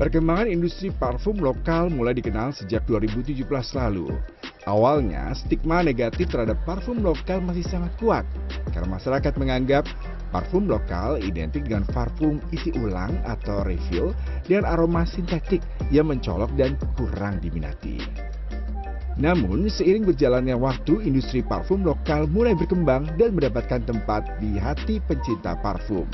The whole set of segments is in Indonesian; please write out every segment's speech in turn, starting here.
Perkembangan industri parfum lokal mulai dikenal sejak 2017 lalu. Awalnya, stigma negatif terhadap parfum lokal masih sangat kuat karena masyarakat menganggap parfum lokal identik dengan parfum isi ulang atau refill dengan aroma sintetik yang mencolok dan kurang diminati. Namun, seiring berjalannya waktu, industri parfum lokal mulai berkembang dan mendapatkan tempat di hati pencinta parfum.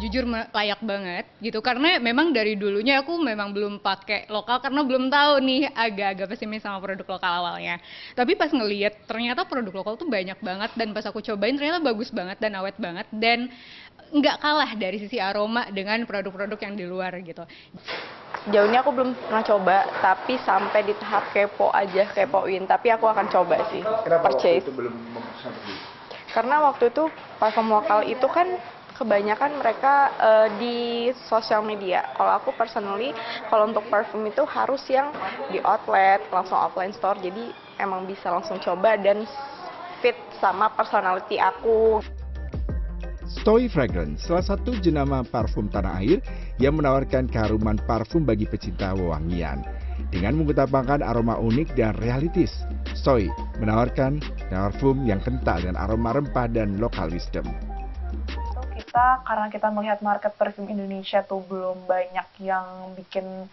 Jujur layak banget gitu, karena memang dari dulunya aku memang belum pakai lokal karena belum tahu nih, agak-agak pesimis sama produk lokal awalnya. Tapi pas ngelihat ternyata produk lokal tuh banyak banget, dan pas aku cobain ternyata bagus banget dan awet banget, dan nggak kalah dari sisi aroma dengan produk-produk yang di luar gitu. Sejauh ini aku belum pernah coba, tapi sampai di tahap kepoin, tapi aku akan coba sih. Kenapa purchase. waktu itu belum memutuskan pergi? Karena waktu itu parfum lokal itu kan kebanyakan mereka di sosial media. Kalau aku personally, kalau untuk parfum itu harus yang di outlet, langsung offline store. Jadi emang bisa langsung coba dan fit sama personality aku. Stoi Fragrance, salah satu jenama parfum tanah air yang menawarkan keharuman parfum bagi pecinta wewangian. Dengan mengedepankan aroma unik dan realistis, Stoi menawarkan parfum yang kental dengan aroma rempah dan local wisdom. Karena kita melihat market parfum Indonesia tuh belum banyak yang bikin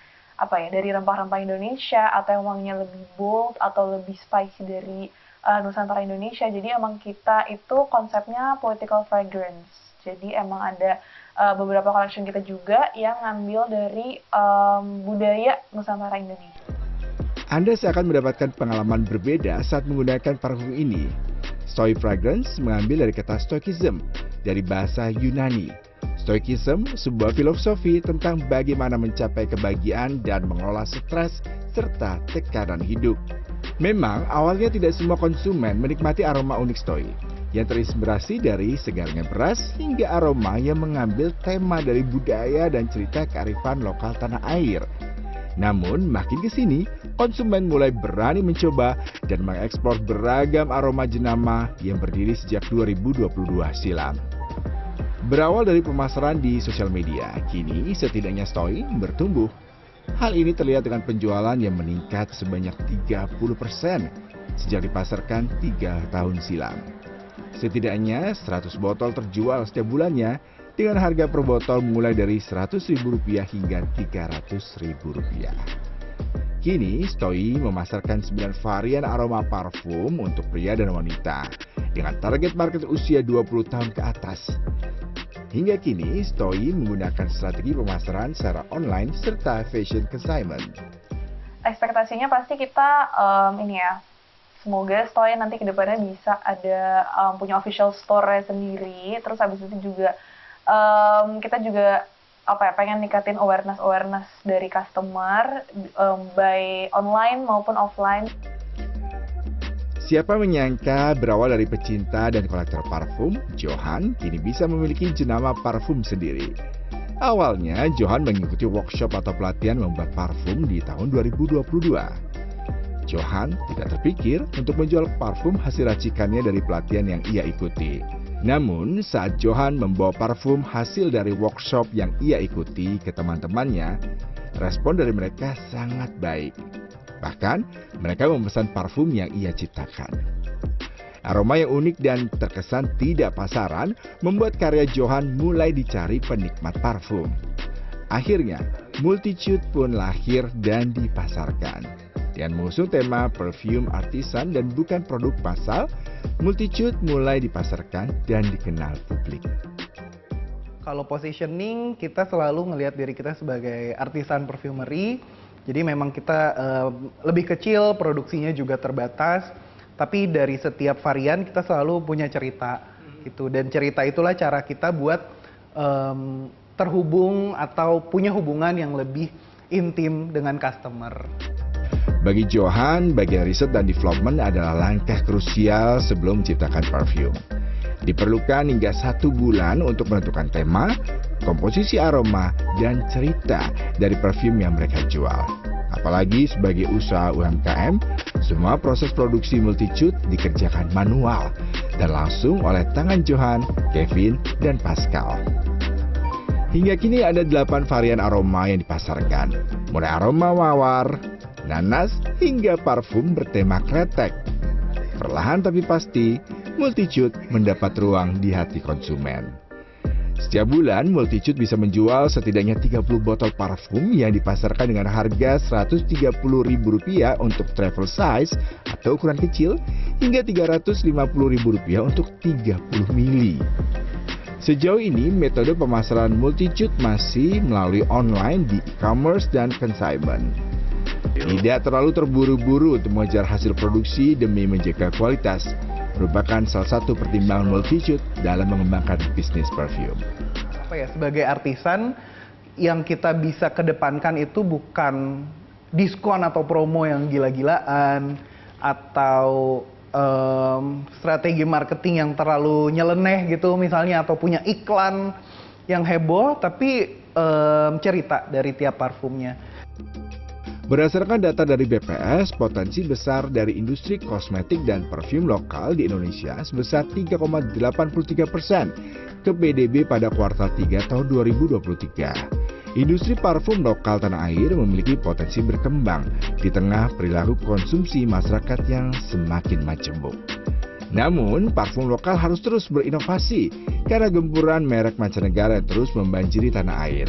dari rempah-rempah Indonesia atau yang wanginya lebih bold atau lebih spicy dari Nusantara Indonesia. Jadi emang kita itu konsepnya political fragrance. Jadi emang ada beberapa collection kita juga yang ngambil dari budaya Nusantara Indonesia. Anda seakan mendapatkan pengalaman berbeda saat menggunakan parfum ini. Stoi Fragrance mengambil dari kata stoikism dari bahasa Yunani. Stoikism, sebuah filosofi tentang bagaimana mencapai kebahagiaan dan mengelola stres serta tekanan hidup. Memang awalnya tidak semua konsumen menikmati aroma unik Stoi yang terinspirasi dari segarnya beras hingga aroma yang mengambil tema dari budaya dan cerita kearifan lokal tanah air. Namun, makin ke sini, konsumen mulai berani mencoba dan mengeksplor beragam aroma jenama yang berdiri sejak 2022 silam. Berawal dari pemasaran di sosial media, kini setidaknya Stoi bertumbuh. Hal ini terlihat dengan penjualan yang meningkat sebanyak 30% sejak dipasarkan 3 tahun silam. Setidaknya 100 botol terjual setiap bulannya dengan harga per botol mulai dari Rp100.000 hingga Rp300.000. Kini, Stoi memasarkan 9 varian aroma parfum untuk pria dan wanita dengan target market usia 20 tahun ke atas. Hingga kini, Stoi menggunakan strategi pemasaran secara online serta fashion consignment. Ekspektasinya pasti kita semoga Stoi nanti kedepannya bisa ada punya official store sendiri. Terus habis itu juga kita juga pengen ningkatin awareness dari customer by online maupun offline. Siapa menyangka berawal dari pecinta dan kolektor parfum, Johan kini bisa memiliki jenama parfum sendiri. Awalnya, Johan mengikuti workshop atau pelatihan membuat parfum di tahun 2022. Johan tidak terpikir untuk menjual parfum hasil racikannya dari pelatihan yang ia ikuti. Namun, saat Johan membawa parfum hasil dari workshop yang ia ikuti ke teman-temannya, respon dari mereka sangat baik. Bahkan, mereka memesan parfum yang ia ciptakan. Aroma yang unik dan terkesan tidak pasaran membuat karya Johan mulai dicari penikmat parfum. Akhirnya, Multitude pun lahir dan dipasarkan. Dengan mengusung tema perfume artisan dan bukan produk massal, Multitude mulai dipasarkan dan dikenal publik. Kalau positioning, kita selalu ngelihat diri kita sebagai artisan perfumery. Jadi memang kita lebih kecil, produksinya juga terbatas. Tapi dari setiap varian kita selalu punya cerita gitu. Dan cerita itulah cara kita buat terhubung atau punya hubungan yang lebih intim dengan customer. Bagi Johan, bagian riset dan development adalah langkah krusial sebelum menciptakan parfum. Diperlukan hingga 1 bulan untuk menentukan tema, komposisi aroma, dan cerita dari parfum yang mereka jual. Apalagi sebagai usaha UMKM, semua proses produksi Multitude dikerjakan manual dan langsung oleh tangan Johan, Kevin, dan Pascal. Hingga kini ada 8 varian aroma yang dipasarkan, mulai aroma mawar, nanas, hingga parfum bertema kretek. Perlahan tapi pasti, Multitude mendapat ruang di hati konsumen. Setiap bulan, Multitude bisa menjual setidaknya 30 botol parfum yang dipasarkan dengan harga Rp130.000 untuk travel size atau ukuran kecil, hingga Rp350.000 untuk 30 mili. Sejauh ini, metode pemasaran Multitude masih melalui online di e-commerce dan consignment. Tidak terlalu terburu-buru untuk mengejar hasil produksi demi menjaga kualitas, merupakan salah satu pertimbangan Multitude dalam mengembangkan bisnis parfum. Sebagai artisan, yang kita bisa kedepankan itu bukan diskon atau promo yang gila-gilaan, atau strategi marketing yang terlalu nyeleneh gitu misalnya, atau punya iklan yang heboh, tapi cerita dari tiap parfumnya. Berdasarkan data dari BPS, potensi besar dari industri kosmetik dan parfum lokal di Indonesia sebesar 3,83% ke PDB pada kuartal 3 tahun 2023. Industri parfum lokal tanah air memiliki potensi berkembang di tengah perilaku konsumsi masyarakat yang semakin majemuk. Namun, parfum lokal harus terus berinovasi karena gempuran merek mancanegara yang terus membanjiri tanah air.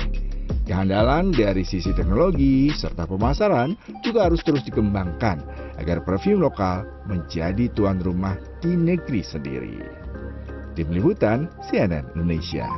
Kehandalan dari sisi teknologi serta pemasaran juga harus terus dikembangkan agar parfum lokal menjadi tuan rumah di negeri sendiri. Tim Liputan CNN Indonesia.